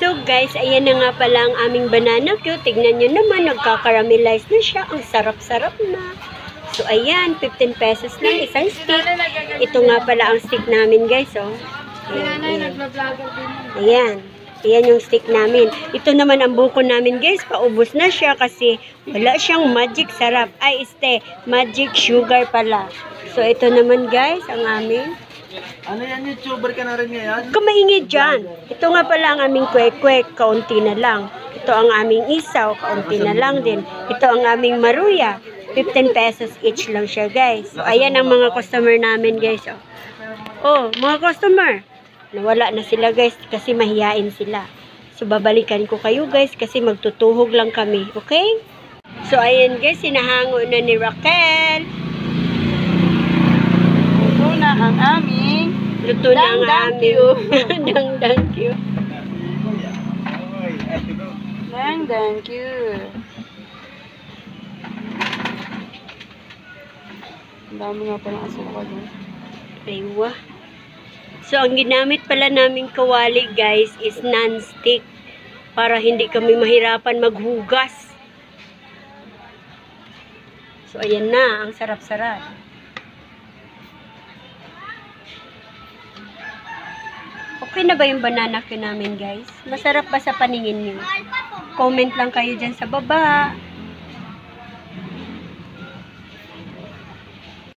So guys, ayan na nga pala ang aming banana cue. Tignan nyo naman, nagkakaramelize na siya. Ang sarap-sarap na. So ayan, 15 pesos lang isang stick. Ito nga pala ang stick namin guys, oh. Ayan, ayan. Ayan. Ayan yung stick namin. Ito naman ang buko namin guys. Paubos na siya kasi wala siyang magic sarap. Ay, magic sugar pala. So ito naman guys, ang aming. Ano yan, YouTuber ka na rin ngayon? Kumaingid dyan. Ito nga pala ang aming kwek-kwek, kaunti na lang. Ito ang aming isaw, kaunti na lang din. Ito ang aming maruya, 15 pesos each lang siya guys. So ayan ang mga customer namin guys. Oh, mga customer. Nawala na sila guys kasi mahihain sila. So babalikan ko kayo guys kasi magtutuhog lang kami. Okay? So ayan guys, sinahango na ni Raquel. Ito na ang aming Luto na ang aming dang you. thank you. Ang dami nga pa ng asukal. Aywa. So, ang ginamit pala naming kawali, guys, is non-stick. Para hindi kami mahirapan maghugas. So, ayan na. Ang sarap-sarap. Okay na ba yung banana cue namin, guys? Masarap ba sa paningin niyo? Comment lang kayo dyan sa baba.